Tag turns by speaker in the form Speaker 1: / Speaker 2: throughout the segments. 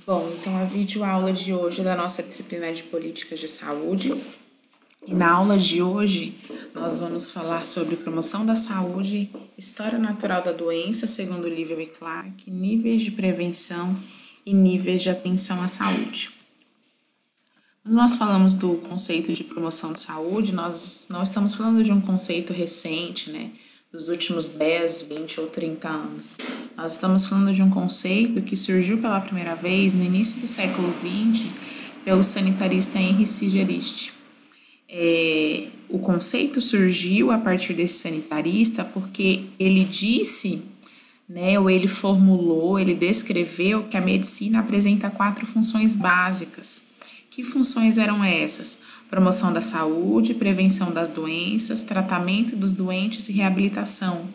Speaker 1: Bom, então a videoaula de hoje é da nossa disciplina de Políticas de Saúde. E na aula de hoje, nós vamos falar sobre promoção da saúde, história natural da doença, segundo Livell e Clark, níveis de prevenção e níveis de atenção à saúde. Quando nós falamos do conceito de promoção de saúde, nós não estamos falando de um conceito recente, né? Dos últimos 10, 20 ou 30 anos. Nós estamos falando de um conceito que surgiu pela primeira vez no início do século XX pelo sanitarista Henry Sigerist. O conceito surgiu a partir desse sanitarista porque ele disse, ou ele formulou, ele descreveu que a medicina apresenta 4 funções básicas. Que funções eram essas? Promoção da saúde, prevenção das doenças, tratamento dos doentes e reabilitação.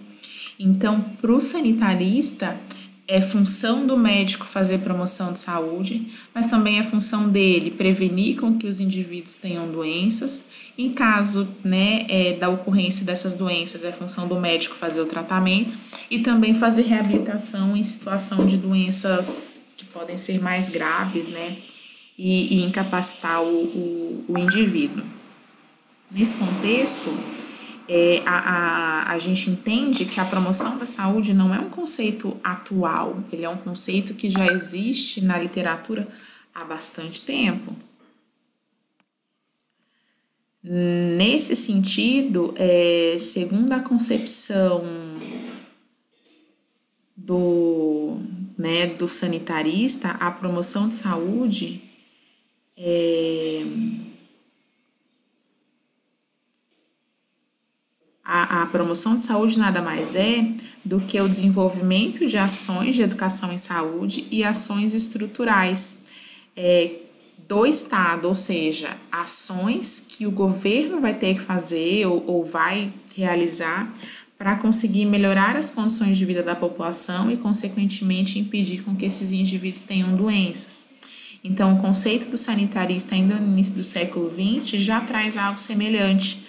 Speaker 1: Então, para o sanitarista, é função do médico fazer promoção de saúde, mas também é função dele prevenir com que os indivíduos tenham doenças. Em caso da ocorrência dessas doenças, é função do médico fazer o tratamento e também fazer reabilitação em situação de doenças que podem ser mais graves, e incapacitar o indivíduo. Nesse contexto, a gente entende que a promoção da saúde não é um conceito atual, ele é um conceito que já existe na literatura há bastante tempo. Nesse sentido, segundo a concepção do sanitarista, a promoção de saúde a promoção de saúde nada mais é do que o desenvolvimento de ações de educação em saúde e ações estruturais do Estado, ou seja, ações que o governo vai ter que fazer ou vai realizar para conseguir melhorar as condições de vida da população e, consequentemente, impedir com que esses indivíduos tenham doenças. Então, o conceito do sanitarista, ainda no início do século XX, já traz algo semelhante,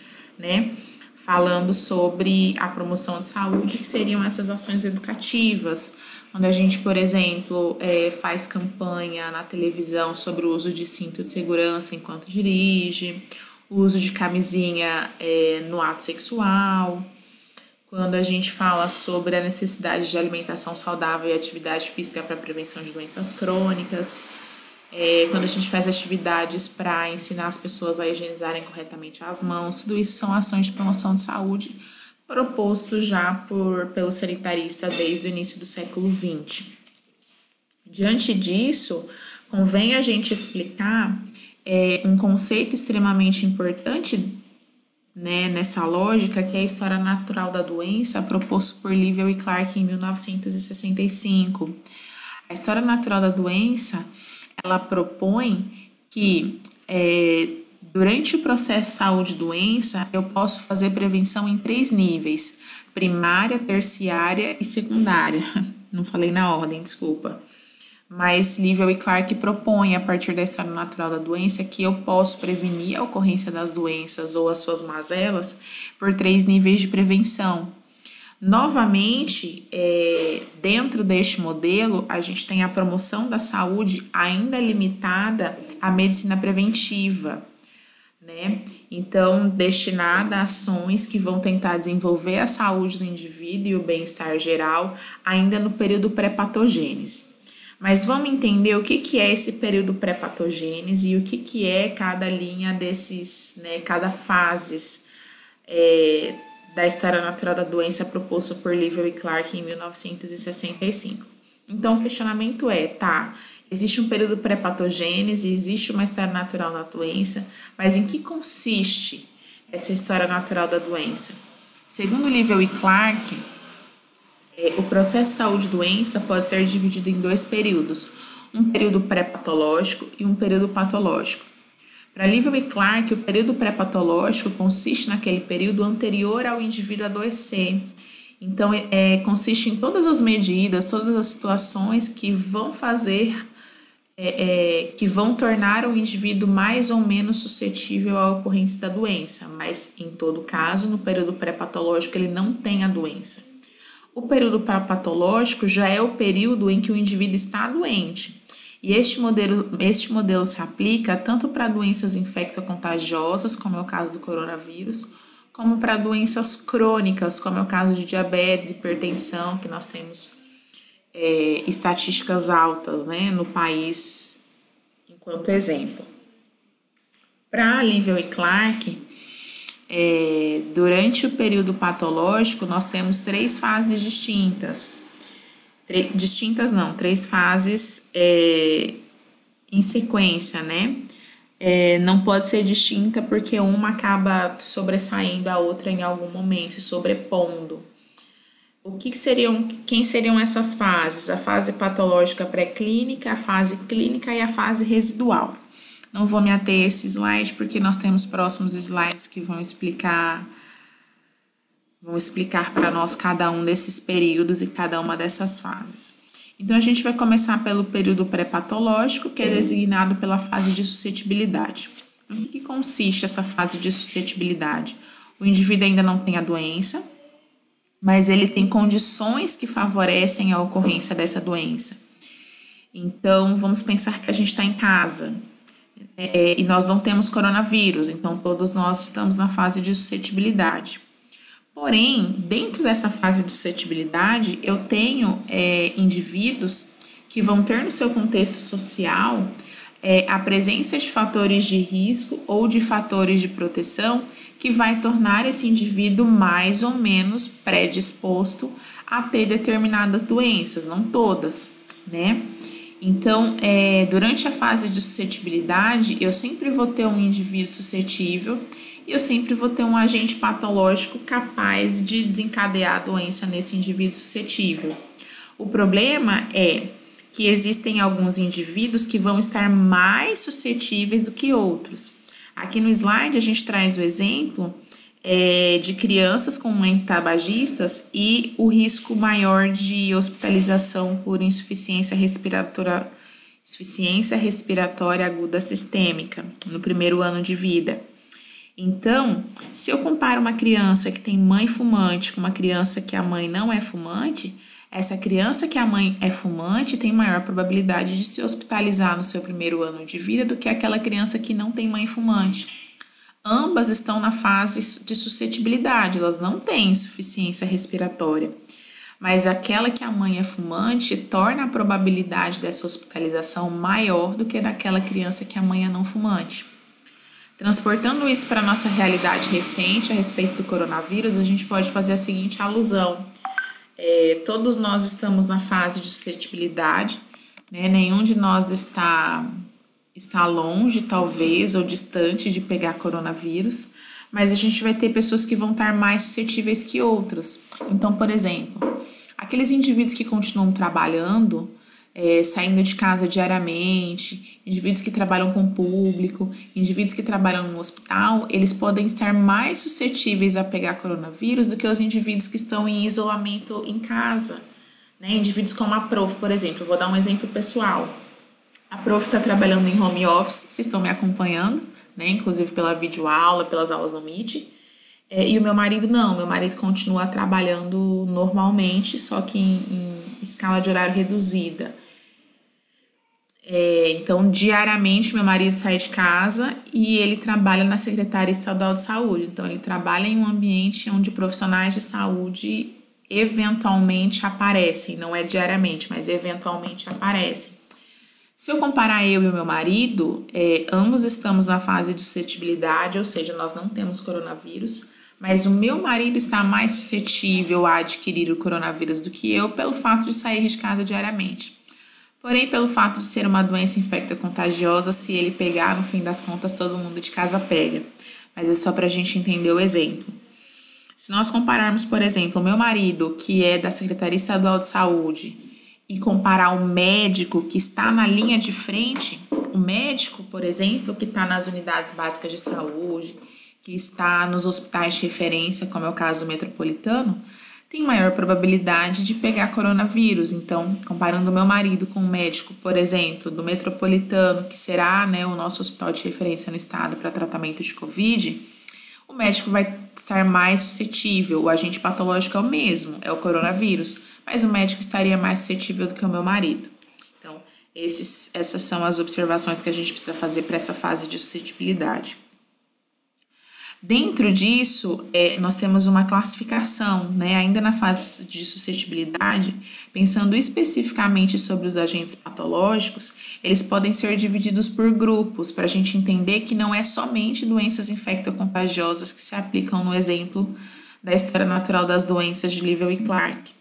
Speaker 1: falando sobre a promoção de saúde, que seriam essas ações educativas, quando a gente, por exemplo, faz campanha na televisão sobre o uso de cinto de segurança enquanto dirige, o uso de camisinha no ato sexual, quando a gente fala sobre a necessidade de alimentação saudável e atividade física para a prevenção de doenças crônicas, quando a gente faz atividades para ensinar as pessoas a higienizarem corretamente as mãos, tudo isso são ações de promoção de saúde propostos já pelo sanitarista desde o início do século XX. Diante disso, convém a gente explicar um conceito extremamente importante nessa lógica, que é a história natural da doença, proposto por Livell e Clark em 1965. A história natural da doença, ela propõe que durante o processo saúde e doença, eu posso fazer prevenção em 3 níveis: primária, terciária e secundária. Não falei na ordem, desculpa. Mas Livell e Clark propõem, a partir da história natural da doença, que eu posso prevenir a ocorrência das doenças ou as suas mazelas por 3 níveis de prevenção. Novamente, dentro deste modelo, a gente tem a promoção da saúde ainda limitada à medicina preventiva, Então, destinada a ações que vão tentar desenvolver a saúde do indivíduo e o bem-estar geral, ainda no período pré-patogênese. Mas vamos entender o que é esse período pré-patogênese e o que é cada linha desses, cada fases da história natural da doença proposto por Livell e Clark em 1965. Então, o questionamento existe um período pré-patogênese, existe uma história natural da doença, mas em que consiste essa história natural da doença? Segundo Livell e Clark, o processo de saúde e doença pode ser dividido em 2 períodos, um período pré-patológico e um período patológico. Para Livell e Clark, o período pré-patológico consiste naquele período anterior ao indivíduo adoecer. Então, consiste em todas as medidas, todas as situações que vão fazer, que vão tornar o indivíduo mais ou menos suscetível à ocorrência da doença, mas, em todo caso, no período pré-patológico, ele não tem a doença. O período patológico já é o período em que o indivíduo está doente. E este modelo se aplica tanto para doenças infectocontagiosas, como é o caso do coronavírus, como para doenças crônicas, como é o caso de diabetes, hipertensão, que nós temos estatísticas altas, né, no país, enquanto exemplo. Para Livell e Clark, durante o período patológico, nós temos três fases distintas. Três fases em sequência, né? Não pode ser distinta porque uma acaba sobressaindo a outra em algum momento, se sobrepondo. Quem seriam essas fases? A fase patológica pré-clínica, a fase clínica e a fase residual. Não vou me ater a esse slide porque nós temos próximos slides que vão explicar para nós cada um desses períodos e cada uma dessas fases. Então, a gente vai começar pelo período pré-patológico, que é designado pela fase de suscetibilidade. Em que consiste essa fase de suscetibilidade? O indivíduo ainda não tem a doença, mas ele tem condições que favorecem a ocorrência dessa doença. Então, vamos pensar que a gente está em casa e nós não temos coronavírus, então todos nós estamos na fase de suscetibilidade. Porém, dentro dessa fase de suscetibilidade, eu tenho indivíduos que vão ter no seu contexto social a presença de fatores de risco ou de fatores de proteção que vai tornar esse indivíduo mais ou menos predisposto a ter determinadas doenças, não todas, né? Então, durante a fase de suscetibilidade, eu sempre vou ter um indivíduo suscetível e eu sempre vou ter um agente patológico capaz de desencadear a doença nesse indivíduo suscetível. O problema é que existem alguns indivíduos que vão estar mais suscetíveis do que outros. Aqui no slide a gente traz o exemplo de crianças com mães tabagistas e o risco maior de hospitalização por insuficiência respiratória aguda sistêmica no primeiro ano de vida. Então, se eu comparo uma criança que tem mãe fumante com uma criança que a mãe não é fumante, essa criança que a mãe é fumante tem maior probabilidade de se hospitalizar no seu primeiro ano de vida do que aquela criança que não tem mãe fumante. Ambas estão na fase de suscetibilidade, elas não têm insuficiência respiratória. Mas aquela que a mãe é fumante torna a probabilidade dessa hospitalização maior do que daquela criança que a mãe é não fumante. Transportando isso para a nossa realidade recente a respeito do coronavírus, a gente pode fazer a seguinte alusão. Todos nós estamos na fase de suscetibilidade, né? Nenhum de nós está longe, talvez, ou distante de pegar coronavírus, mas a gente vai ter pessoas que vão estar mais suscetíveis que outras. Então, por exemplo, aqueles indivíduos que continuam trabalhando, saindo de casa diariamente, indivíduos que trabalham com o público, indivíduos que trabalham no hospital, eles podem estar mais suscetíveis a pegar coronavírus do que os indivíduos que estão em isolamento em casa, né? Indivíduos como a prof, por exemplo, eu vou dar um exemplo pessoal. A prof está trabalhando em home office, vocês estão me acompanhando, né? Inclusive pela videoaula, pelas aulas no Meet. E o meu marido não, meu marido continua trabalhando normalmente, só que em escala de horário reduzida. Então, diariamente, meu marido sai de casa e ele trabalha na Secretaria Estadual de Saúde. Então, ele trabalha em um ambiente onde profissionais de saúde eventualmente aparecem. Não é diariamente, mas eventualmente aparecem. Se eu comparar eu e o meu marido, ambos estamos na fase de suscetibilidade, ou seja, nós não temos coronavírus, mas o meu marido está mais suscetível a adquirir o coronavírus do que eu pelo fato de sair de casa diariamente. Porém, pelo fato de ser uma doença infectocontagiosa, se ele pegar, no fim das contas, todo mundo de casa pega. Mas é só para a gente entender o exemplo. Se nós compararmos, por exemplo, o meu marido, que é da Secretaria Estadual de Saúde, e comparar o médico que está na linha de frente, o médico, por exemplo, que está nas unidades básicas de saúde, que está nos hospitais de referência, como é o caso metropolitano, tem maior probabilidade de pegar coronavírus. Então, comparando o meu marido com um médico, por exemplo, do metropolitano, que será, né, o nosso hospital de referência no estado para tratamento de Covid, o médico vai estar mais suscetível. O agente patológico é o mesmo, é o coronavírus, mas o médico estaria mais suscetível do que o meu marido. Então, Essas são as observações que a gente precisa fazer para essa fase de suscetibilidade. Dentro disso, nós temos uma classificação, né? Ainda na fase de suscetibilidade, pensando especificamente sobre os agentes patológicos, eles podem ser divididos por grupos, para a gente entender que não é somente doenças infectocontagiosas que se aplicam no exemplo da história natural das doenças de Livell e Clark.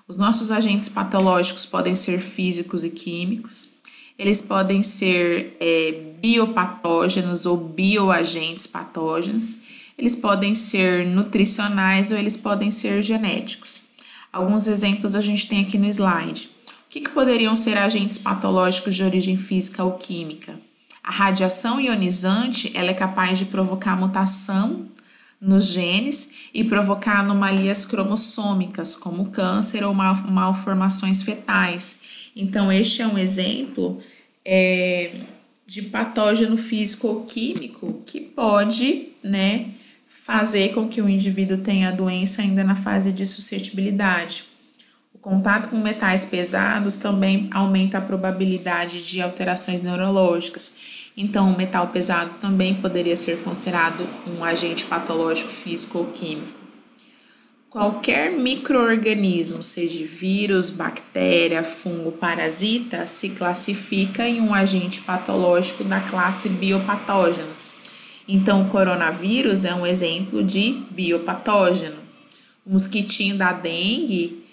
Speaker 1: Os nossos agentes patológicos podem ser físicos e químicos, eles podem ser biopatógenos ou bioagentes patógenos, eles podem ser nutricionais ou eles podem ser genéticos. Alguns exemplos a gente tem aqui no slide. O que poderiam ser agentes patológicos de origem física ou química? A radiação ionizante ela é capaz de provocar mutação nos genes e provocar anomalias cromossômicas, como câncer ou malformações fetais. Então, este é um exemplo de patógeno físico ou químico que pode, né, fazer com que o indivíduo tenha a doença ainda na fase de suscetibilidade. O contato com metais pesados também aumenta a probabilidade de alterações neurológicas. Então, o metal pesado também poderia ser considerado um agente patológico físico ou químico. Qualquer micro-organismo, seja vírus, bactéria, fungo, parasita, se classifica em um agente patológico da classe biopatógenos. Então, o coronavírus é um exemplo de biopatógeno. O mosquitinho da dengue,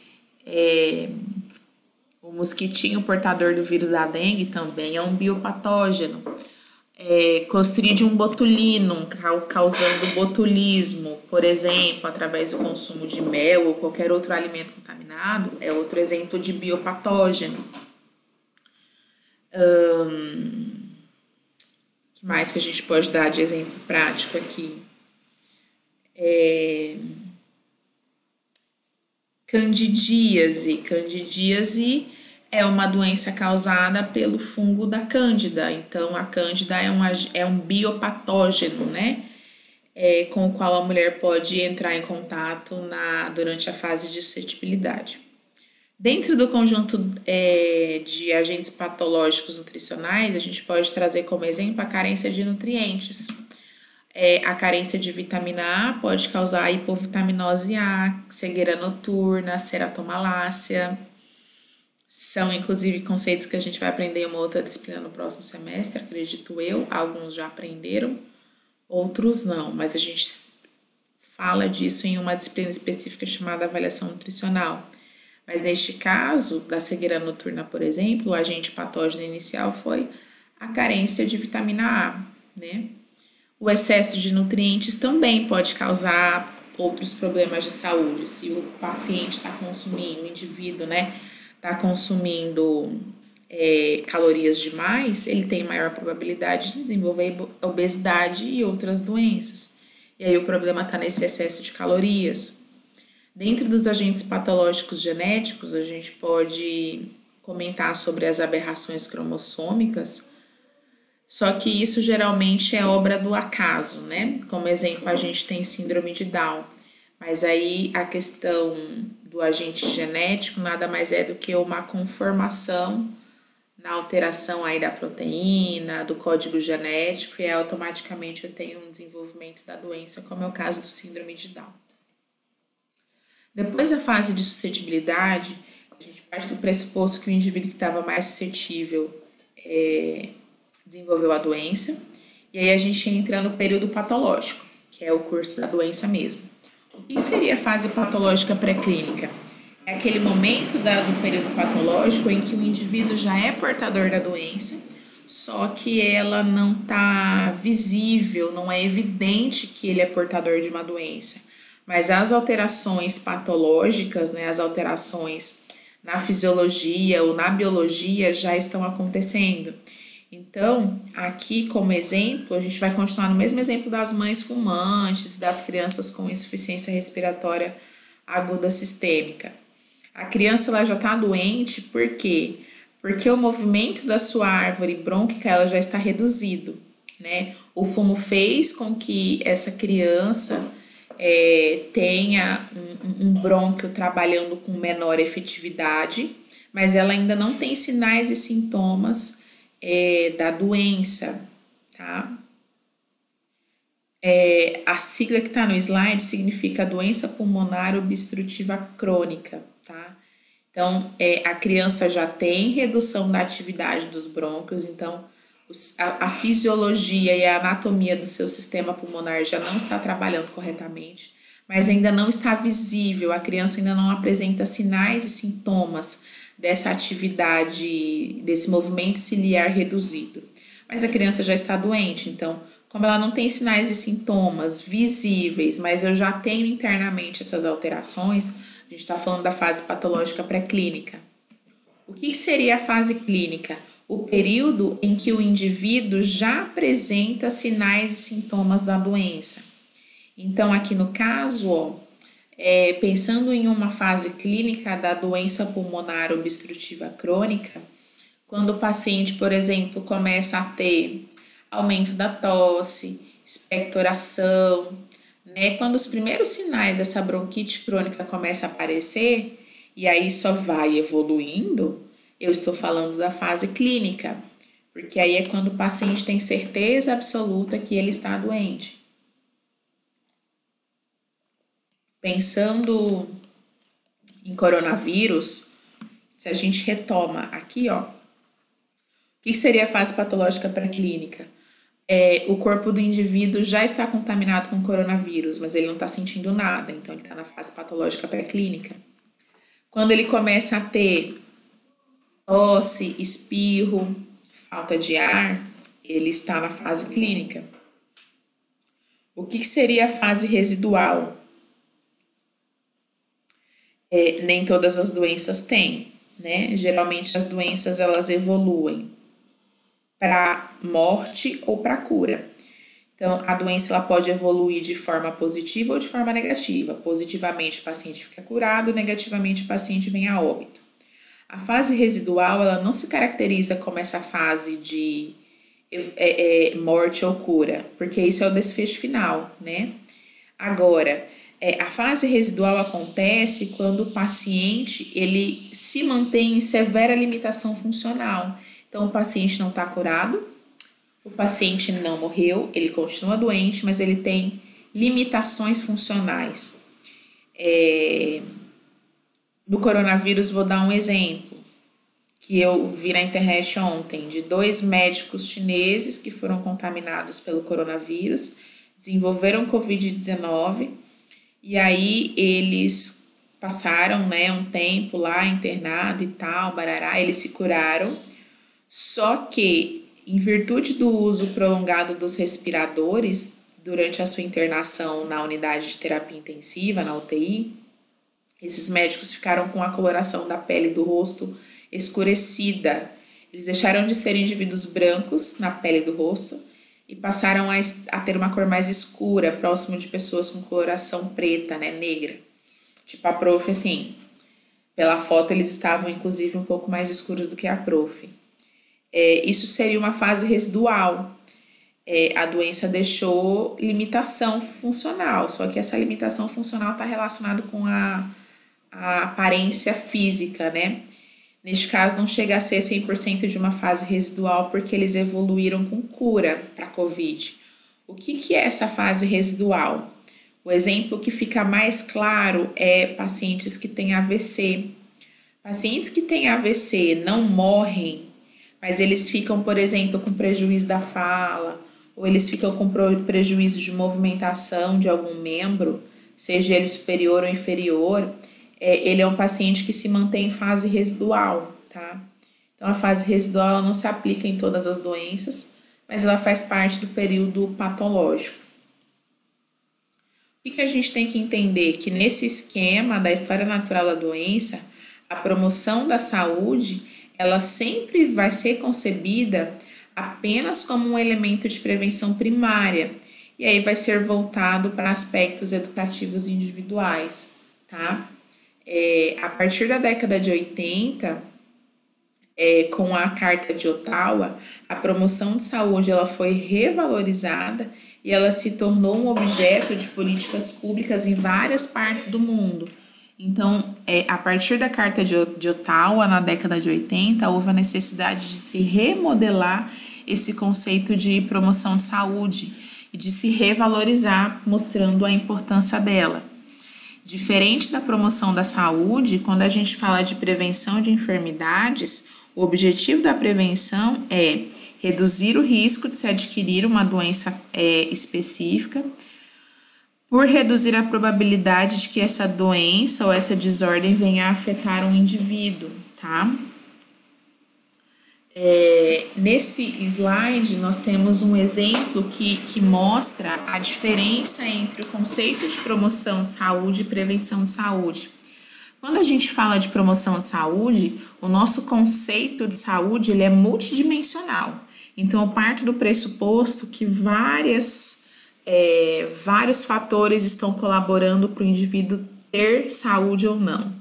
Speaker 1: o mosquitinho portador do vírus da dengue também é um biopatógeno. Clostridium botulinum, causando botulismo, por exemplo, através do consumo de mel ou qualquer outro alimento contaminado, é outro exemplo de biopatógeno. O que mais que a gente pode dar de exemplo prático aqui? Candidíase. Candidíase é uma doença causada pelo fungo da cândida. Então, a cândida é um biopatógeno, né? Com o qual a mulher pode entrar em contato durante a fase de suscetibilidade. Dentro do conjunto de agentes patológicos nutricionais, a gente pode trazer como exemplo a carência de nutrientes. A carência de vitamina A pode causar hipovitaminose A, cegueira noturna, ceratomalácia. São, inclusive, conceitos que a gente vai aprender em uma outra disciplina no próximo semestre, acredito eu. Alguns já aprenderam, outros não, mas a gente fala disso em uma disciplina específica chamada avaliação nutricional. Mas neste caso, da cegueira noturna, por exemplo, o agente patógeno inicial foi a carência de vitamina A, né? O excesso de nutrientes também pode causar outros problemas de saúde. Se o paciente está consumindo, o indivíduo, né, está consumindo calorias demais, ele tem maior probabilidade de desenvolver obesidade e outras doenças. E aí o problema está nesse excesso de calorias. Dentro dos agentes patológicos genéticos, a gente pode comentar sobre as aberrações cromossômicas, só que isso geralmente é obra do acaso, né? Como exemplo, a gente tem síndrome de Down, mas aí a questão do agente genético nada mais é do que uma conformação na alteração aí da proteína, do código genético, e automaticamente eu tenho um desenvolvimento da doença, como é o caso do síndrome de Down. Depois da fase de suscetibilidade, a gente parte do pressuposto que o indivíduo que estava mais suscetível desenvolveu a doença, e aí a gente entra no período patológico, que é o curso da doença mesmo. O que seria a fase patológica pré-clínica? É aquele momento do período patológico em que o indivíduo já é portador da doença, só que ela não está visível, não é evidente que ele é portador de uma doença. Mas as alterações patológicas, né, as alterações na fisiologia ou na biologia já estão acontecendo. Então, aqui como exemplo, a gente vai continuar no mesmo exemplo das mães fumantes, das crianças com insuficiência respiratória aguda sistêmica. A criança ela já está doente, por quê? Porque o movimento da sua árvore brônquica ela já está reduzido, né? O fumo fez com que essa criança tenha um brônquio trabalhando com menor efetividade, mas ela ainda não tem sinais e sintomas da doença, tá? A sigla que está no slide significa doença pulmonar obstrutiva crônica, tá? Então, a criança já tem redução da atividade dos brônquios, então a fisiologia e a anatomia do seu sistema pulmonar já não está trabalhando corretamente, mas ainda não está visível, a criança ainda não apresenta sinais e sintomas dessa atividade, desse movimento ciliar reduzido. Mas a criança já está doente, então, como ela não tem sinais e sintomas visíveis, mas eu já tenho internamente essas alterações, a gente está falando da fase patológica pré-clínica. O que seria a fase clínica? O período em que o indivíduo já apresenta sinais e sintomas da doença. Então, aqui no caso, pensando em uma fase clínica da doença pulmonar obstrutiva crônica, quando o paciente, por exemplo, começa a ter aumento da tosse, expectoração, né? Quando os primeiros sinais dessa bronquite crônica começam a aparecer, e aí só vai evoluindo, eu estou falando da fase clínica, porque aí é quando o paciente tem certeza absoluta que ele está doente. Pensando em coronavírus, se a gente retoma aqui, ó, o que seria a fase patológica pré-clínica? O corpo do indivíduo já está contaminado com coronavírus, mas ele não está sentindo nada, então ele está na fase patológica pré-clínica. Quando ele começa a ter tosse, espirro, falta de ar, ele está na fase clínica. O que seria a fase residual? Nem todas as doenças têm, né? Geralmente as doenças elas evoluem para morte ou para cura. Então, a doença ela pode evoluir de forma positiva ou de forma negativa. Positivamente, o paciente fica curado, negativamente, o paciente vem a óbito. A fase residual, ela não se caracteriza como essa fase de morte ou cura, porque isso é o desfecho final, né? Agora, a fase residual acontece quando o paciente ele se mantém em severa limitação funcional. Então, o paciente não está curado, o paciente não morreu, ele continua doente, mas ele tem limitações funcionais. No coronavírus, vou dar um exemplo que eu vi na internet ontem, de 2 médicos chineses que foram contaminados pelo coronavírus, desenvolveram Covid-19, e aí eles passaram, né, um tempo lá internado e tal, barará, eles se curaram. Só que, em virtude do uso prolongado dos respiradores durante a sua internação na unidade de terapia intensiva, na UTI, esses médicos ficaram com a coloração da pele do rosto escurecida. Eles deixaram de ser indivíduos brancos na pele do rosto e passaram a ter uma cor mais escura, próximo de pessoas com coloração preta, né, negra. Tipo a prof, assim, pela foto eles estavam inclusive um pouco mais escuros do que a prof. Isso seria uma fase residual. A doença deixou limitação funcional, só que essa limitação funcional está relacionada com a aparência física, né? Neste caso, não chega a ser 100% de uma fase residual, porque eles evoluíram com cura para a COVID. O que é essa fase residual? O exemplo que fica mais claro é pacientes que têm AVC. Pacientes que têm AVC não morrem, mas eles ficam, por exemplo, com prejuízo da fala, ou eles ficam com prejuízo de movimentação de algum membro, seja ele superior ou inferior. Ele é um paciente que se mantém em fase residual, tá? Então, a fase residual ela não se aplica em todas as doenças, mas ela faz parte do período patológico. O que a gente tem que entender? Que nesse esquema da história natural da doença, a promoção da saúde, ela sempre vai ser concebida apenas como um elemento de prevenção primária, e aí vai ser voltado para aspectos educativos individuais, tá? A partir da década de 80, com a Carta de Ottawa, a promoção de saúde ela foi revalorizada e ela se tornou um objeto de políticas públicas em várias partes do mundo. Então, a partir da Carta de Ottawa, na década de 80, houve a necessidade de se remodelar esse conceito de promoção de saúde e de se revalorizar, mostrando a importância dela. Diferente da promoção da saúde, quando a gente fala de prevenção de enfermidades, o objetivo da prevenção é reduzir o risco de se adquirir uma doença específica, por reduzir a probabilidade de que essa doença ou essa desordem venha a afetar um indivíduo, tá? Nesse slide, nós temos um exemplo que mostra a diferença entre o conceito de promoção de saúde e prevenção de saúde. Quando a gente fala de promoção de saúde, o nosso conceito de saúde ele é multidimensional. Então, eu parto do pressuposto que vários fatores estão colaborando para o indivíduo ter saúde ou não.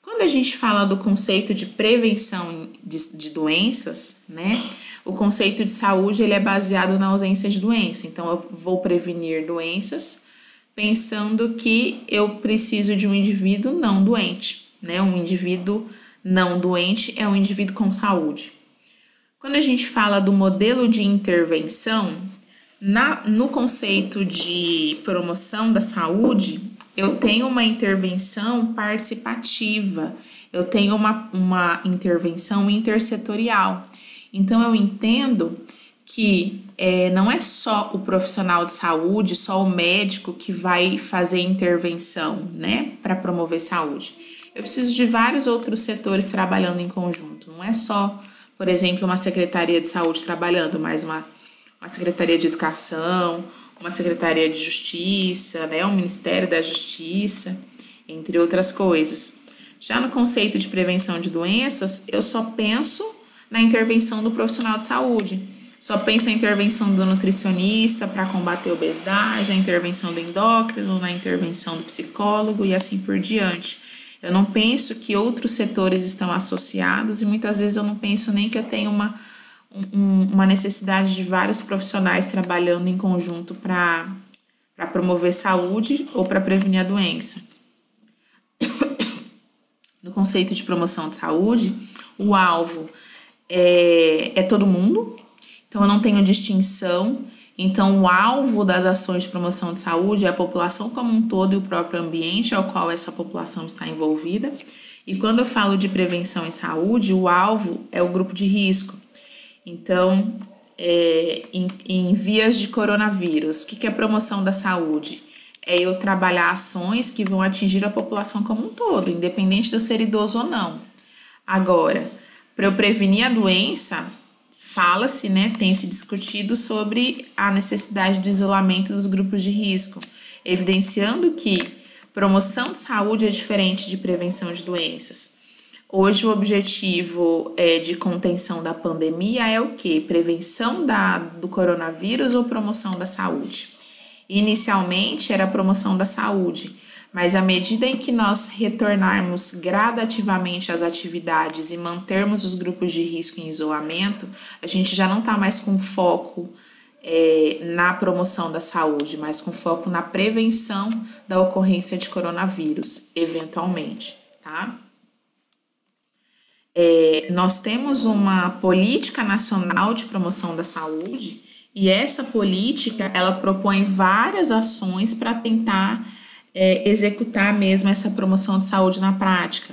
Speaker 1: Quando a gente fala do conceito de prevenção de doenças, né? O conceito de saúde ele é baseado na ausência de doença. Então, eu vou prevenir doenças pensando que eu preciso de um indivíduo não doente, né? Um indivíduo não doente é um indivíduo com saúde. Quando a gente fala do modelo de intervenção, no conceito de promoção da saúde, eu tenho uma intervenção participativa, eu tenho uma intervenção intersetorial. Então, eu entendo que não é só o profissional de saúde, só o médico que vai fazer intervenção, né, para promover saúde. Eu preciso de vários outros setores trabalhando em conjunto. Não é só, por exemplo, uma secretaria de saúde trabalhando, mas uma secretaria de educação, uma secretaria de justiça, né, um ministério da justiça, entre outras coisas. Já no conceito de prevenção de doenças, eu só penso na intervenção do profissional de saúde. Só penso na intervenção do nutricionista para combater a obesidade, na intervenção do endócrino, na intervenção do psicólogo e assim por diante. Eu não penso que outros setores estão associados e muitas vezes eu não penso nem que eu tenho uma necessidade de vários profissionais trabalhando em conjunto para promover saúde ou para prevenir a doença. No conceito de promoção de saúde, o alvo é todo mundo, então eu não tenho distinção. Então, o alvo das ações de promoção de saúde é a população como um todo e o próprio ambiente ao qual essa população está envolvida. E quando eu falo de prevenção em saúde, o alvo é o grupo de risco. Então, em vias de coronavírus, o que é promoção da saúde? É eu trabalhar ações que vão atingir a população como um todo, independente de eu ser idoso ou não. Agora, para eu prevenir a doença, fala-se, né, tem se discutido sobre a necessidade do isolamento dos grupos de risco, evidenciando que promoção de saúde é diferente de prevenção de doenças. Hoje o objetivo de contenção da pandemia é o quê? Prevenção do coronavírus ou promoção da saúde? Inicialmente era a promoção da saúde, mas à medida em que nós retornarmos gradativamente às atividades e mantermos os grupos de risco em isolamento, a gente já não está mais com foco na promoção da saúde, mas com foco na prevenção da ocorrência de coronavírus, eventualmente, tá? Nós temos uma política nacional de promoção da saúde e essa política, ela propõe várias ações para tentar executar mesmo essa promoção de saúde na prática.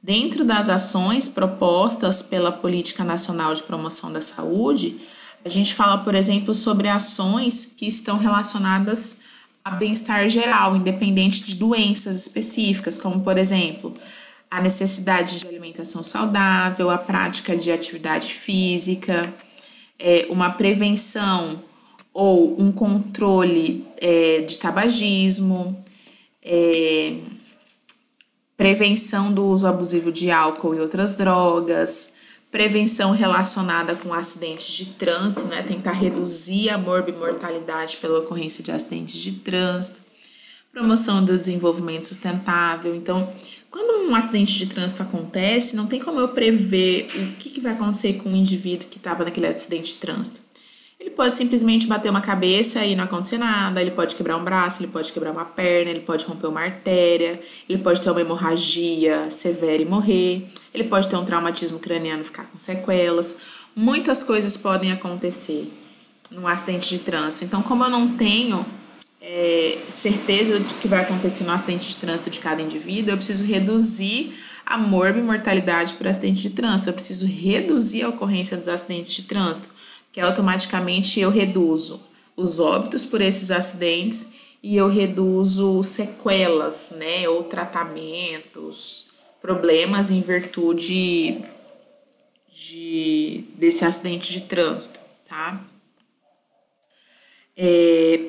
Speaker 1: Dentro das ações propostas pela Política Nacional de Promoção da Saúde, a gente fala, por exemplo, sobre ações que estão relacionadas a bem-estar geral, independente de doenças específicas, como, por exemplo, a necessidade de alimentação saudável, a prática de atividade física, uma prevenção ou um controle de tabagismo, prevenção do uso abusivo de álcool e outras drogas, prevenção relacionada com acidentes de trânsito, né? Tentar reduzir a morbimortalidade pela ocorrência de acidentes de trânsito, promoção do desenvolvimento sustentável. Então, quando um acidente de trânsito acontece, não tem como eu prever o que vai acontecer com o indivíduo que estava naquele acidente de trânsito. Ele pode simplesmente bater uma cabeça e não acontecer nada, ele pode quebrar um braço, ele pode quebrar uma perna, ele pode romper uma artéria, ele pode ter uma hemorragia severa e morrer, ele pode ter um traumatismo craniano e ficar com sequelas. Muitas coisas podem acontecer num acidente de trânsito. Então, como eu não tenho certeza do que vai acontecer no acidente de trânsito de cada indivíduo, eu preciso reduzir a morbimortalidade por acidente de trânsito, eu preciso reduzir a ocorrência dos acidentes de trânsito, que automaticamente eu reduzo os óbitos por esses acidentes e eu reduzo sequelas, né, ou tratamentos, problemas em virtude desse acidente de trânsito, tá?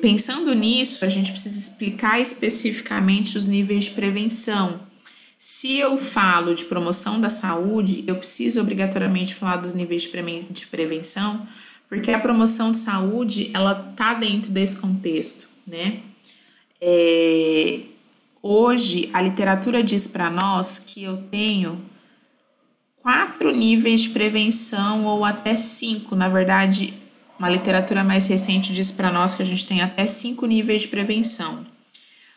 Speaker 1: Pensando nisso, a gente precisa explicar especificamente os níveis de prevenção. Se eu falo de promoção da saúde, eu preciso obrigatoriamente falar dos níveis de prevenção, porque a promoção de saúde, ela tá dentro desse contexto, né? Hoje, a literatura diz para nós que eu tenho 4 níveis de prevenção ou até 5. Na verdade, uma literatura mais recente diz para nós que a gente tem até 5 níveis de prevenção.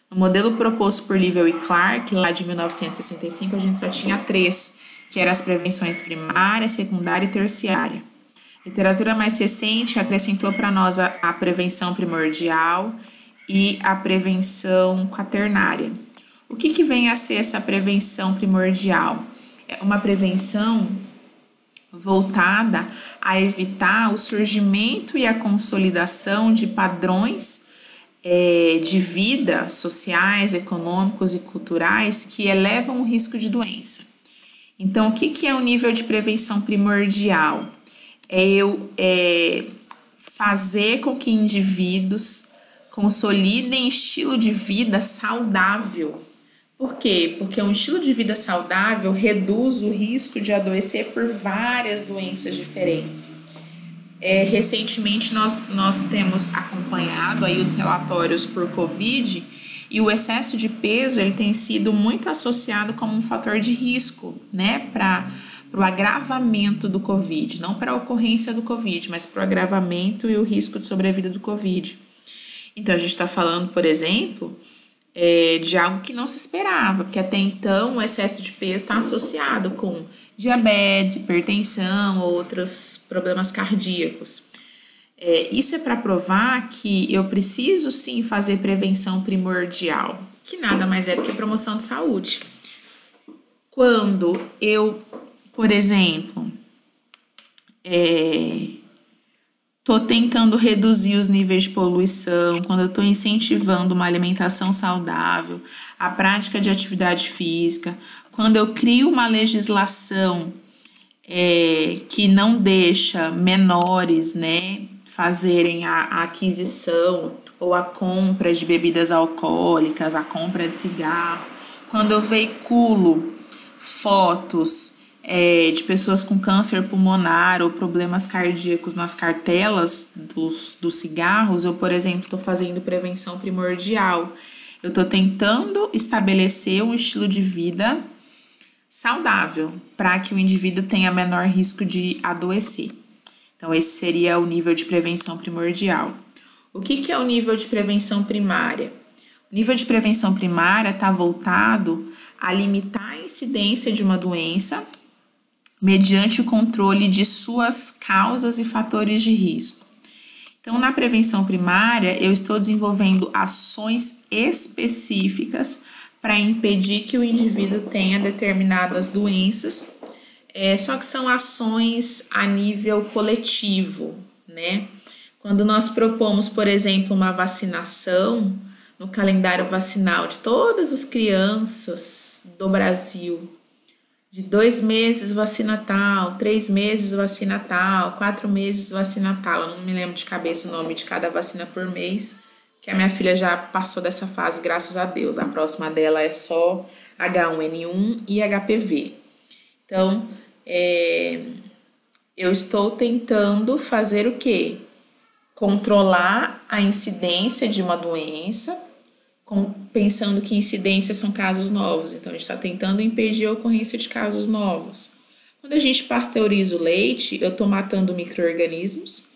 Speaker 1: No modelo proposto por Livell e Clark, lá de 1965, a gente só tinha 3, que eram as prevenções primária, secundária e terciária. A literatura mais recente acrescentou para nós a prevenção primordial e a prevenção quaternária. O que vem a ser essa prevenção primordial? É uma prevenção voltada a evitar o surgimento e a consolidação de padrões de vida sociais, econômicos e culturais que elevam o risco de doença. Então, o que é o nível de prevenção primordial? É eu fazer com que indivíduos consolidem estilo de vida saudável. Por quê? Porque um estilo de vida saudável reduz o risco de adoecer por várias doenças diferentes. Recentemente nós temos acompanhado aí os relatórios por Covid e o excesso de peso ele tem sido muito associado como um fator de risco, né, para o agravamento do Covid, não para a ocorrência do Covid, mas para o agravamento e o risco de sobrevida do Covid. Então a gente está falando, por exemplo, de algo que não se esperava, porque até então o excesso de peso está associado com diabetes, hipertensão, outros problemas cardíacos. Isso é para provar que eu preciso sim fazer prevenção primordial, que nada mais é do que promoção de saúde. Quando eu, por exemplo, estou tentando reduzir os níveis de poluição, quando eu estou incentivando uma alimentação saudável, a prática de atividade física, quando eu crio uma legislação que não deixa menores, né, fazerem a aquisição ou a compra de bebidas alcoólicas, a compra de cigarro, quando eu veiculo fotos de pessoas com câncer pulmonar ou problemas cardíacos nas cartelas dos cigarros, eu, por exemplo, estou fazendo prevenção primordial. Eu estou tentando estabelecer um estilo de vida saudável para que o indivíduo tenha menor risco de adoecer. Então, esse seria o nível de prevenção primordial. O que é o nível de prevenção primária? O nível de prevenção primária está voltado a limitar a incidência de uma doença mediante o controle de suas causas e fatores de risco. Então, na prevenção primária, eu estou desenvolvendo ações específicas para impedir que o indivíduo tenha determinadas doenças, só que são ações a nível coletivo, né? Quando nós propomos, por exemplo, uma vacinação no calendário vacinal de todas as crianças do Brasil, de 2 meses vacina tal, 3 meses vacina tal, 4 meses vacina tal. Eu não me lembro de cabeça o nome de cada vacina por mês, que a minha filha já passou dessa fase, graças a Deus. A próxima dela é só H1N1 e HPV. Então, eu estou tentando fazer o quê? Controlar a incidência de uma doença, pensando que incidências são casos novos. Então, a gente está tentando impedir a ocorrência de casos novos. Quando a gente pasteuriza o leite, eu estou matando micro-organismos.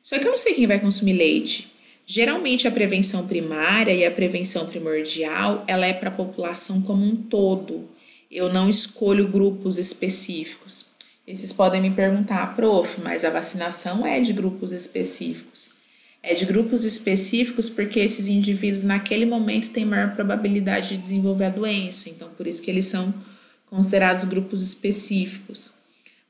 Speaker 1: Só que eu não sei quem vai consumir leite. Geralmente a prevenção primária e a prevenção primordial, ela é para a população como um todo. Eu não escolho grupos específicos. E vocês podem me perguntar, prof, mas a vacinação é de grupos específicos. É de grupos específicos porque esses indivíduos naquele momento têm maior probabilidade de desenvolver a doença. Então, por isso que eles são considerados grupos específicos.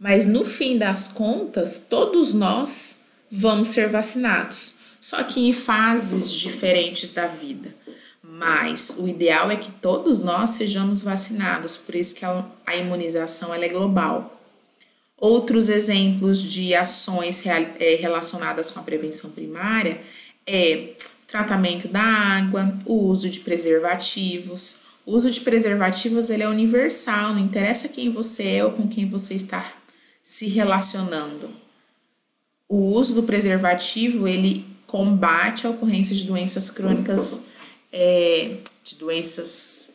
Speaker 1: Mas no fim das contas, todos nós vamos ser vacinados. Só que em fases diferentes da vida. Mas o ideal é que todos nós sejamos vacinados, por isso que a imunização ela é global. Outros exemplos de ações relacionadas com a prevenção primária é tratamento da água, o uso de preservativos. O uso de preservativos ele é universal, não interessa quem você é ou com quem você está se relacionando. O uso do preservativo ele combate a ocorrência de doenças crônicas, de doenças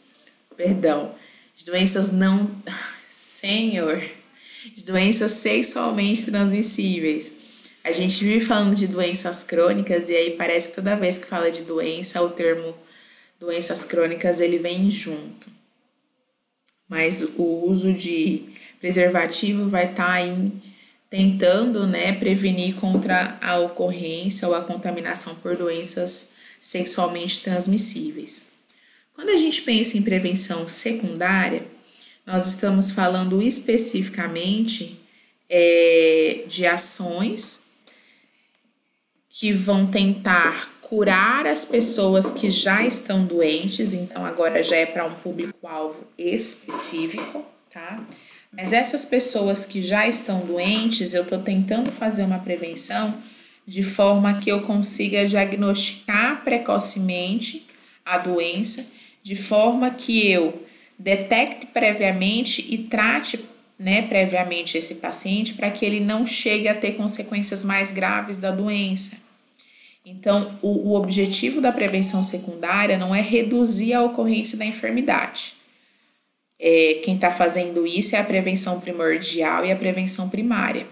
Speaker 1: sexualmente transmissíveis. A gente vive falando de doenças crônicas e aí parece que toda vez que fala de doença, o termo doenças crônicas ele vem junto. Mas o uso de preservativo vai estar aí tentando, prevenir contra a ocorrência ou a contaminação por doenças sexualmente transmissíveis. Quando a gente pensa em prevenção secundária, nós estamos falando especificamente de ações que vão tentar curar as pessoas que já estão doentes, então agora já é para um público-alvo específico, tá? Mas essas pessoas que já estão doentes, eu estou tentando fazer uma prevenção de forma que eu consiga diagnosticar precocemente a doença, de forma que eu detecte previamente e trate previamente esse paciente para que ele não chegue a ter consequências mais graves da doença. Então, o objetivo da prevenção secundária não é reduzir a ocorrência da enfermidade. Quem está fazendo isso é a prevenção primordial e a prevenção primária.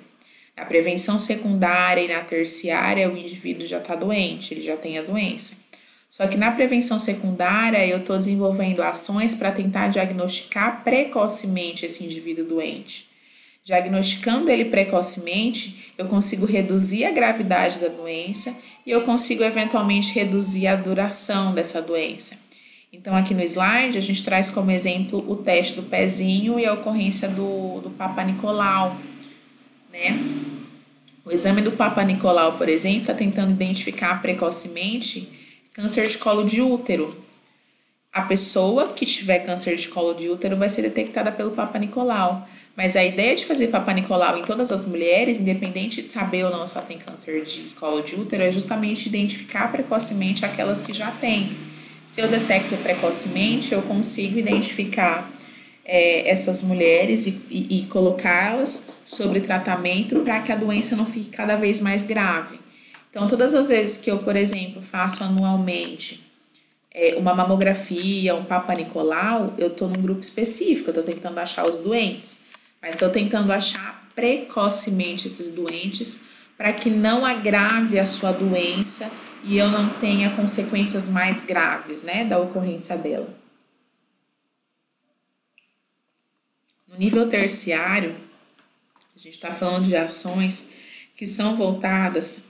Speaker 1: A prevenção secundária e na terciária, o indivíduo já está doente, ele já tem a doença. Só que na prevenção secundária, eu estou desenvolvendo ações para tentar diagnosticar precocemente esse indivíduo doente. Diagnosticando ele precocemente, eu consigo reduzir a gravidade da doença e eu consigo eventualmente reduzir a duração dessa doença. Então, aqui no slide, a gente traz como exemplo o teste do pezinho e a ocorrência do Papa Nicolau, O exame do Papa Nicolau, por exemplo, está tentando identificar precocemente câncer de colo de útero. A pessoa que tiver câncer de colo de útero vai ser detectada pelo Papa Nicolau. Mas a ideia de fazer Papa Nicolau em todas as mulheres, independente de saber ou não se ela tem câncer de colo de útero, é justamente identificar precocemente aquelas que já têm. Se eu detecto precocemente, eu consigo identificar essas mulheres e colocá-las sobre tratamento para que a doença não fique cada vez mais grave. Então, todas as vezes que eu, por exemplo, faço anualmente uma mamografia, um Papa Nicolau, eu estou num grupo específico, eu estou tentando achar os doentes, mas estou tentando achar precocemente esses doentes para que não agrave a sua doença e eu não tenha consequências mais graves, da ocorrência dela. No nível terciário, a gente está falando de ações que são voltadas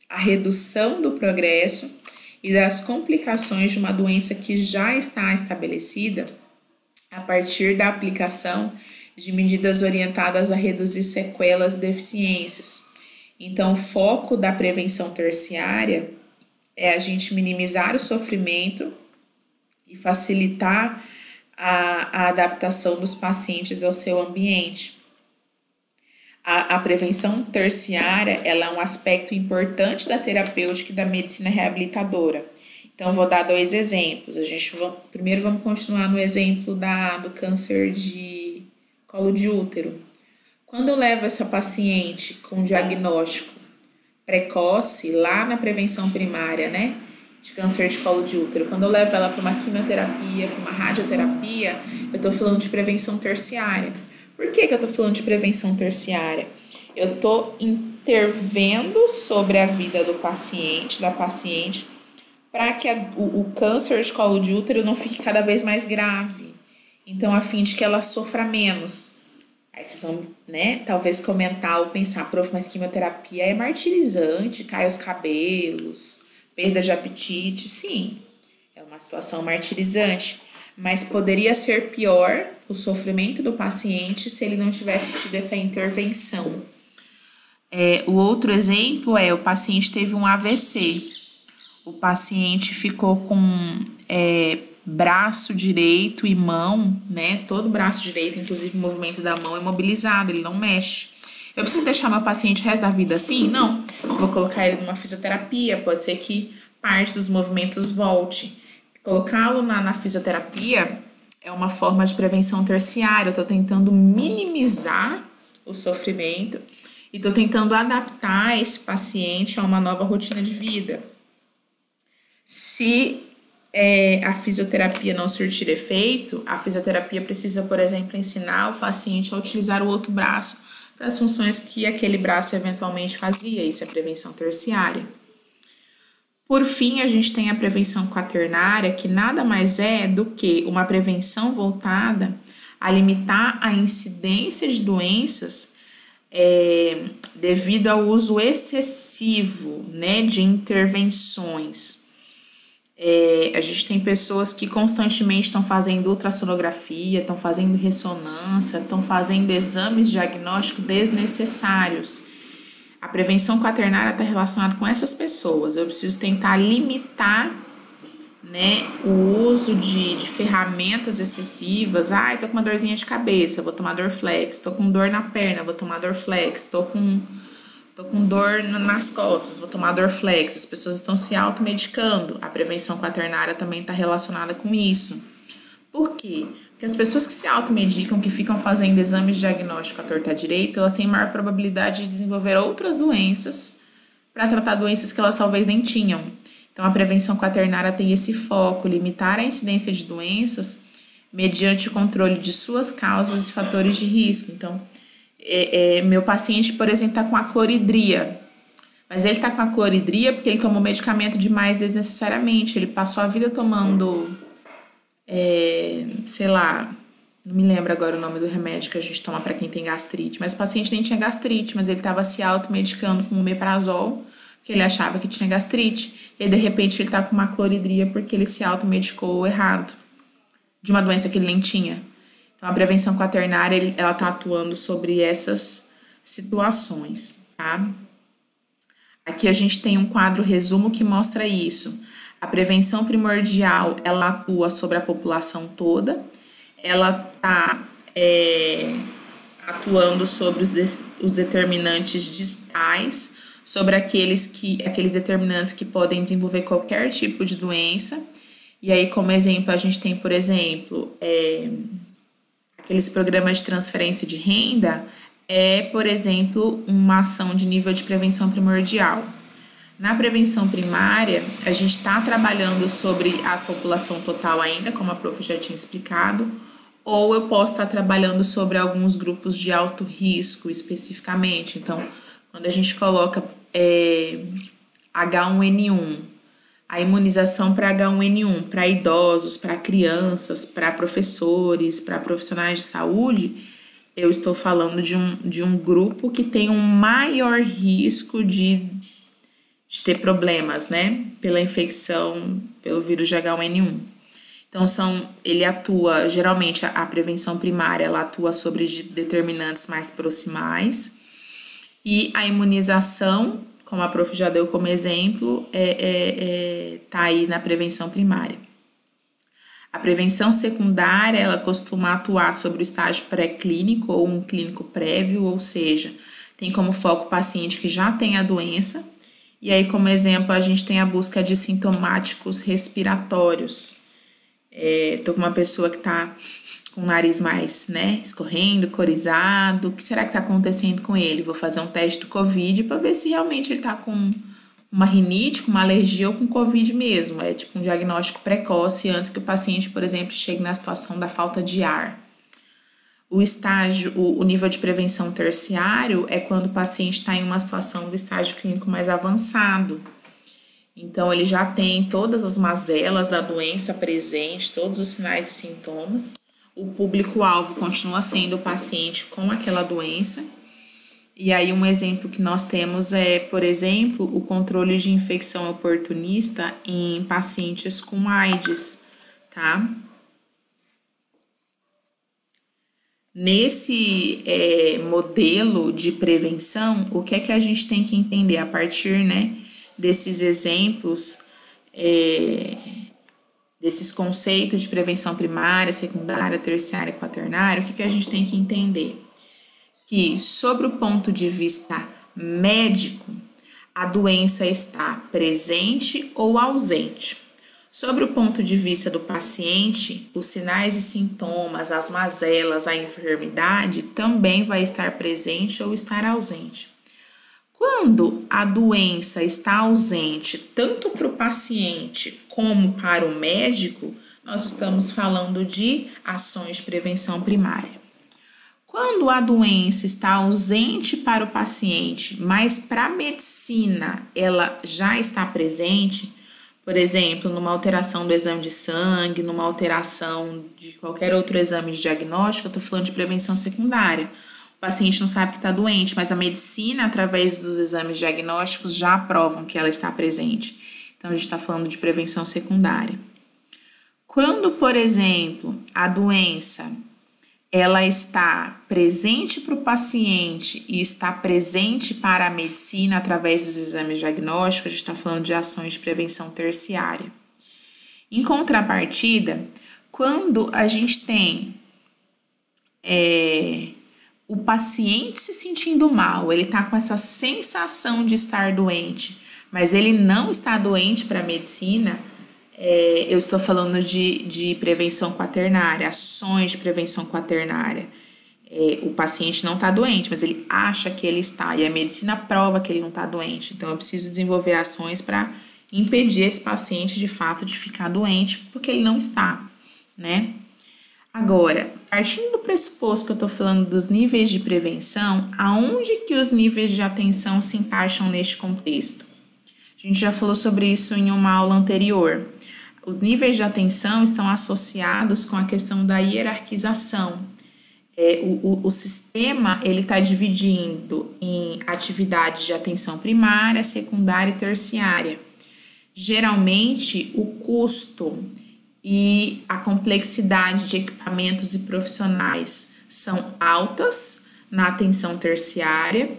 Speaker 1: à redução do progresso e das complicações de uma doença que já está estabelecida a partir da aplicação de medidas orientadas a reduzir sequelas e deficiências. Então, o foco da prevenção terciária é a gente minimizar o sofrimento e facilitar a adaptação dos pacientes ao seu ambiente. A prevenção terciária ela é um aspecto importante da terapêutica e da medicina reabilitadora. Então, vou dar 2 exemplos. Primeiro, vamos continuar no exemplo do câncer de colo de útero. Quando eu levo essa paciente com diagnóstico precoce, lá na prevenção primária, de câncer de colo de útero, quando eu levo ela para uma quimioterapia, para uma radioterapia, eu estou falando de prevenção terciária. Por que eu estou falando de prevenção terciária? Eu estou intervendo sobre a vida do paciente, da paciente, para que o câncer de colo de útero não fique cada vez mais grave. Então, a fim de que ela sofra menos. Aí vocês vão, né, talvez comentar ou pensar, prof, mas quimioterapia é martirizante, cai os cabelos, perda de apetite. Sim, é uma situação martirizante, mas poderia ser pior o sofrimento do paciente se ele não tivesse tido essa intervenção. O outro exemplo o paciente teve um AVC. O paciente ficou com braço direito e mão, né? Todo o braço direito, inclusive o movimento da mão, é imobilizado, ele não mexe. Eu preciso deixar meu paciente o resto da vida assim? Não. Vou colocar ele numa fisioterapia, pode ser que parte dos movimentos volte. Colocá-lo na fisioterapia é uma forma de prevenção terciária. Eu tô tentando minimizar o sofrimento e tô tentando adaptar esse paciente a uma nova rotina de vida. Se a fisioterapia não surtir efeito, a fisioterapia precisa, por exemplo, ensinar o paciente a utilizar o outro braço para as funções que aquele braço eventualmente fazia. Isso é prevenção terciária. Por fim, a gente tem a prevenção quaternária, que nada mais é do que uma prevenção voltada a limitar a incidência de doenças devido ao uso excessivo, né, de intervenções. A gente tem pessoas que constantemente estão fazendo ultrassonografia, estão fazendo ressonância, estão fazendo exames diagnósticos desnecessários. A prevenção quaternária está relacionada com essas pessoas. Eu preciso tentar limitar, né, o uso de ferramentas excessivas. Tô com uma dorzinha de cabeça, vou tomar Dorflex. Tô com dor na perna, vou tomar Dorflex. Tô com dor nas costas, vou tomar Dorflex. As pessoas estão se automedicando. A prevenção quaternária também está relacionada com isso. Por quê? Porque as pessoas que se automedicam, que ficam fazendo exames de diagnóstico à torta à direita, elas têm maior probabilidade de desenvolver outras doenças para tratar doenças que elas talvez nem tinham. Então, a prevenção quaternária tem esse foco, limitar a incidência de doenças mediante o controle de suas causas e fatores de risco. Então, meu paciente, por exemplo, está com a cloridria, mas ele está com a cloridria porque ele tomou medicamento demais desnecessariamente. Ele passou a vida tomando, sei lá, não me lembro agora o nome do remédio que a gente toma para quem tem gastrite, mas o paciente nem tinha gastrite, mas ele estava se automedicando com omeprazol, porque ele achava que tinha gastrite, e aí, de repente ele está com uma cloridria porque ele se automedicou errado, de uma doença que ele nem tinha. Então, a prevenção quaternária, ela está atuando sobre essas situações, tá? Aqui a gente tem um quadro resumo que mostra isso. A prevenção primordial, ela atua sobre a população toda, ela está atuando sobre os determinantes distais, sobre aqueles determinantes que podem desenvolver qualquer tipo de doença. E aí, como exemplo, a gente tem, por exemplo, aqueles programas de transferência de renda, por exemplo, uma ação de nível de prevenção primordial. Na prevenção primária, a gente está trabalhando sobre a população total ainda, como a prof já tinha explicado, ou eu posso estar trabalhando sobre alguns grupos de alto risco especificamente. Então, quando a gente coloca H1N1, a imunização para H1N1, para idosos, para crianças, para professores, para profissionais de saúde, eu estou falando de um grupo que tem um maior risco de ter problemas, né, pela infecção pelo vírus de H1N1. Então, ele atua, geralmente, a prevenção primária, ela atua sobre determinantes mais proximais, e a imunização, como a prof já deu como exemplo, tá aí na prevenção primária. A prevenção secundária, ela costuma atuar sobre o estágio pré-clínico ou um clínico prévio, ou seja, tem como foco o paciente que já tem a doença, e aí como exemplo a gente tem a busca de sintomáticos respiratórios. Tô com uma pessoa que tá com o nariz mais, né, escorrendo, corizado, o que será que tá acontecendo com ele? Vou fazer um teste do Covid para ver se realmente ele tá com uma rinite, com uma alergia ou com Covid mesmo. É tipo um diagnóstico precoce antes que o paciente, por exemplo, chegue na situação da falta de ar. O nível de prevenção terciário é quando o paciente está em uma situação do estágio clínico mais avançado. Então, ele já tem todas as mazelas da doença presentes, todos os sinais e sintomas. O público-alvo continua sendo o paciente com aquela doença. E aí, um exemplo que nós temos é, por exemplo, o controle de infecção oportunista em pacientes com AIDS, tá? Nesse modelo de prevenção, o que é que a gente tem que entender a partir, né, desses exemplos, desses conceitos de prevenção primária, secundária, terciária e quaternária? O que a gente tem que entender? Que, sobre o ponto de vista médico, a doença está presente ou ausente. Sobre o ponto de vista do paciente, os sinais e sintomas, as mazelas, a enfermidade também vai estar presente ou estar ausente. Quando a doença está ausente tanto para o paciente como para o médico, nós estamos falando de ações de prevenção primária. Quando a doença está ausente para o paciente, mas para a medicina ela já está presente, por exemplo, numa alteração do exame de sangue, numa alteração de qualquer outro exame de diagnóstico, eu estou falando de prevenção secundária. O paciente não sabe que está doente, mas a medicina, através dos exames diagnósticos, já aprovam que ela está presente. Então, a gente está falando de prevenção secundária. Quando, por exemplo, a doença ela está presente para o paciente e está presente para a medicina através dos exames diagnósticos, a gente está falando de ações de prevenção terciária. Em contrapartida, quando a gente tem o paciente se sentindo mal, ele está com essa sensação de estar doente, mas ele não está doente para a medicina, eu estou falando de prevenção quaternária, ações de prevenção quaternária. O paciente não está doente, mas ele acha que ele está, e a medicina prova que ele não está doente. Então, eu preciso desenvolver ações para impedir esse paciente, de fato, de ficar doente, porque ele não está, né? Agora, partindo do pressuposto que eu estou falando dos níveis de prevenção, aonde que os níveis de atenção se encaixam neste contexto? A gente já falou sobre isso em uma aula anterior. Os níveis de atenção estão associados com a questão da hierarquização. O sistema está dividindo em atividades de atenção primária, secundária e terciária. Geralmente, o custo e a complexidade de equipamentos e profissionais são altas na atenção terciária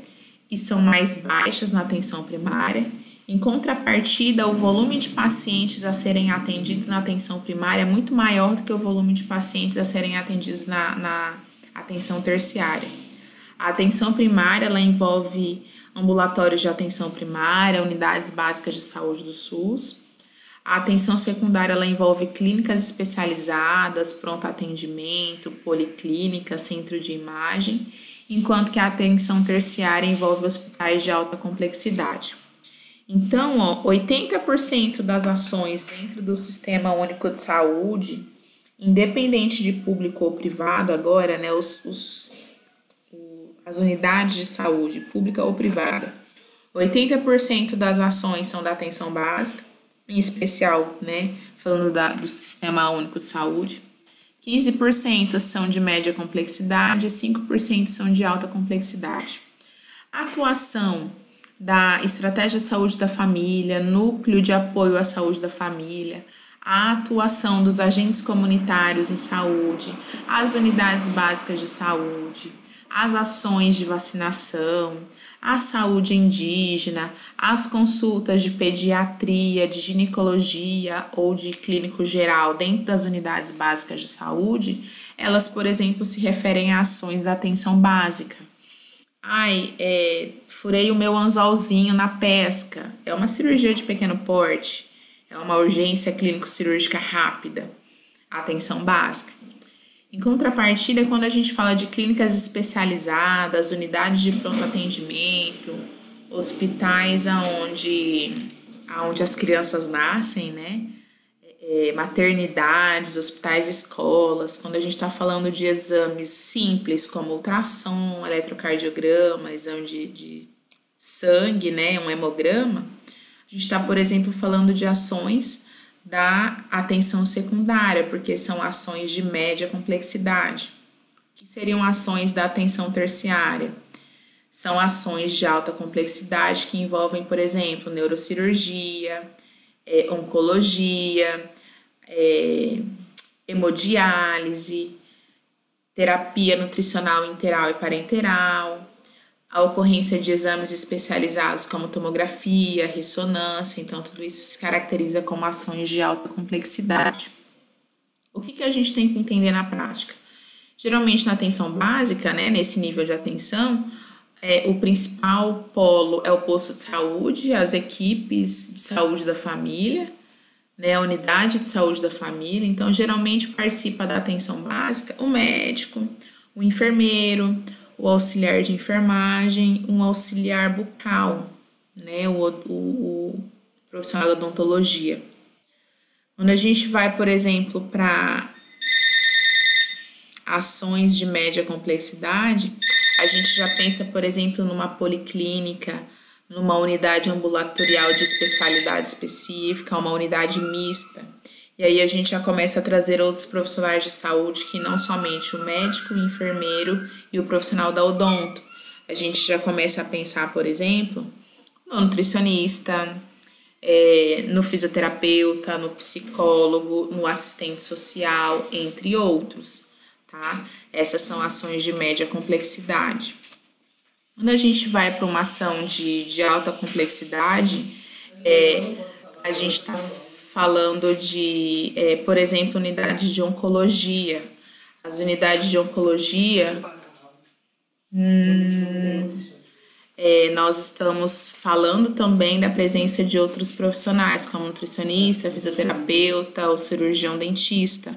Speaker 1: e são mais baixas na atenção primária. Em contrapartida, o volume de pacientes a serem atendidos na atenção primária é muito maior do que o volume de pacientes a serem atendidos na atenção terciária. A atenção primária ela envolve ambulatórios de atenção primária, unidades básicas de saúde do SUS. A atenção secundária ela envolve clínicas especializadas, pronto atendimento, policlínica, centro de imagem, enquanto que a atenção terciária envolve hospitais de alta complexidade. Então, 80% das ações dentro do Sistema Único de Saúde, independente de público ou privado agora, né, as unidades de saúde, pública ou privada, 80% das ações são da atenção básica, em especial, né, falando do Sistema Único de Saúde, 15% são de média complexidade e 5% são de alta complexidade. A atuação da Estratégia de Saúde da Família, Núcleo de Apoio à Saúde da Família, a atuação dos agentes comunitários em saúde, as unidades básicas de saúde, as ações de vacinação, a saúde indígena, as consultas de pediatria, de ginecologia ou de clínico geral dentro das unidades básicas de saúde, elas, por exemplo, se referem a ações da atenção básica. Furei o meu anzolzinho na pesca. É uma cirurgia de pequeno porte. É uma urgência clínico-cirúrgica rápida. Atenção básica. Em contrapartida, quando a gente fala de clínicas especializadas, unidades de pronto atendimento, hospitais onde as crianças nascem, né? maternidades, hospitais, escolas, quando a gente está falando de exames simples como ultrassom, eletrocardiograma, exame de sangue, né, um hemograma, a gente está, por exemplo, falando de ações da atenção secundária, porque são ações de média complexidade, que seriam ações da atenção terciária. São ações de alta complexidade que envolvem, por exemplo, neurocirurgia, oncologia, hemodiálise, terapia nutricional interal e parenteral, a ocorrência de exames especializados como tomografia, ressonância, então tudo isso se caracteriza como ações de alta complexidade. O que a gente tem que entender na prática? Geralmente na atenção básica, né, nesse nível de atenção, o principal polo é o posto de saúde, as equipes de saúde da família, né, a unidade de saúde da família. Então, geralmente participa da atenção básica o médico, o enfermeiro, o auxiliar de enfermagem, um auxiliar bucal, né, o profissional da odontologia. Quando a gente vai, por exemplo, para ações de média complexidade, a gente já pensa, por exemplo, numa policlínica, numa unidade ambulatorial de especialidade específica, uma unidade mista. E aí a gente já começa a trazer outros profissionais de saúde que não somente o médico, o enfermeiro e o profissional da odonto. A gente já começa a pensar, por exemplo, no nutricionista, no fisioterapeuta, no psicólogo, no assistente social, entre outros, tá? Essas são ações de média complexidade. Quando a gente vai para uma ação de alta complexidade, a gente está falando de, por exemplo, unidade de oncologia. As unidades de oncologia, nós estamos falando também da presença de outros profissionais, como nutricionista, fisioterapeuta ou cirurgião dentista,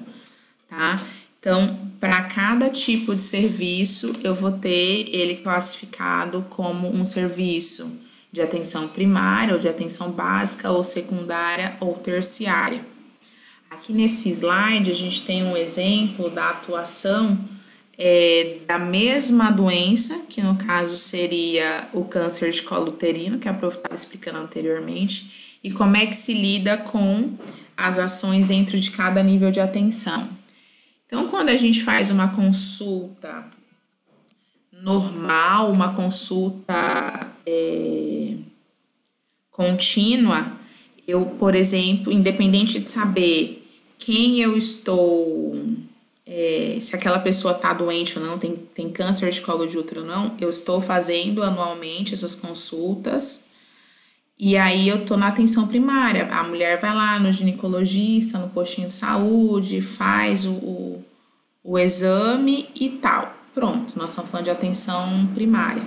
Speaker 1: tá? Então, para cada tipo de serviço, eu vou ter ele classificado como um serviço de atenção primária, ou de atenção básica, ou secundária, ou terciária. Aqui nesse slide, a gente tem um exemplo da atuação da mesma doença, que no caso seria o câncer de colo uterino, que a prof estava explicando anteriormente, e como é que se lida com as ações dentro de cada nível de atenção. Então, quando a gente faz uma consulta normal, uma consulta contínua, eu, por exemplo, independente de saber quem eu estou, se aquela pessoa está doente ou não, tem câncer de colo de útero ou não, eu estou fazendo anualmente essas consultas. E aí eu tô na atenção primária, a mulher vai lá no ginecologista, no postinho de saúde, faz o exame e tal. Pronto, nós estamos falando de atenção primária.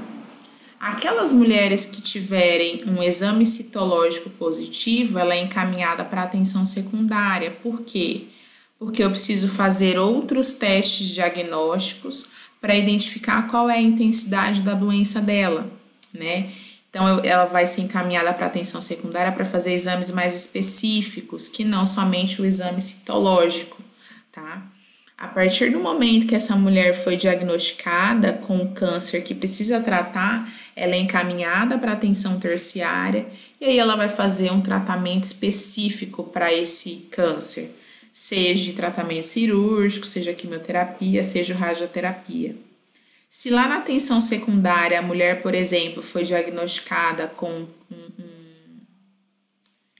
Speaker 1: Aquelas mulheres que tiverem um exame citológico positivo, ela é encaminhada para atenção secundária. Por quê? Porque eu preciso fazer outros testes diagnósticos para identificar qual é a intensidade da doença dela, né? Então, ela vai ser encaminhada para atenção secundária para fazer exames mais específicos, que não somente o exame citológico, tá? A partir do momento que essa mulher foi diagnosticada com o câncer que precisa tratar, ela é encaminhada para atenção terciária e aí ela vai fazer um tratamento específico para esse câncer, seja tratamento cirúrgico, seja quimioterapia, seja radioterapia. Se lá na atenção secundária a mulher, por exemplo, foi diagnosticada com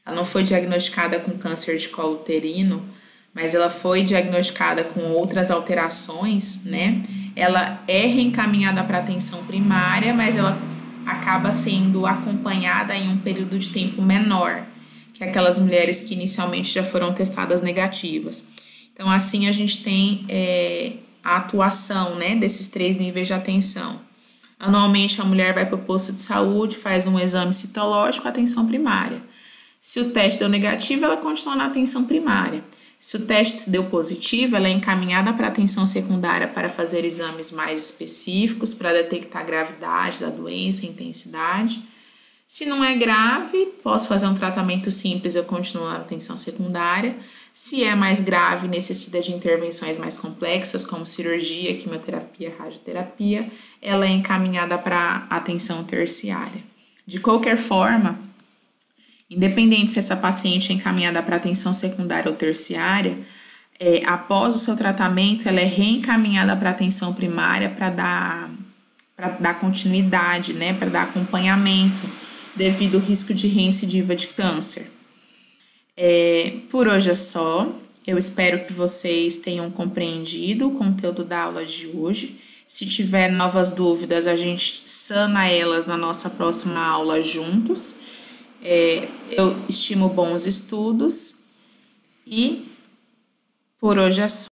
Speaker 1: ela não foi diagnosticada com câncer de colo uterino, mas ela foi diagnosticada com outras alterações, né? Ela é reencaminhada para atenção primária, mas ela acaba sendo acompanhada em um período de tempo menor que aquelas mulheres que inicialmente já foram testadas negativas. Então, assim a gente tem a atuação, né, desses 3 níveis de atenção. Anualmente, a mulher vai para o posto de saúde, faz um exame citológico, atenção primária. Se o teste deu negativo, ela continua na atenção primária. Se o teste deu positivo, ela é encaminhada para atenção secundária para fazer exames mais específicos, para detectar a gravidade da doença, a intensidade. Se não é grave, posso fazer um tratamento simples, eu continuo na atenção secundária. Se é mais grave, necessita de intervenções mais complexas, como cirurgia, quimioterapia, radioterapia, ela é encaminhada para atenção terciária. De qualquer forma, independente se essa paciente é encaminhada para atenção secundária ou terciária, após o seu tratamento, ela é reencaminhada para atenção primária para dar continuidade, né, para dar acompanhamento, devido ao risco de reincidiva de câncer. Por hoje é só. Eu espero que vocês tenham compreendido o conteúdo da aula de hoje. Se tiver novas dúvidas, a gente sana elas na nossa próxima aula juntos. Eu estimo bons estudos e por hoje é só.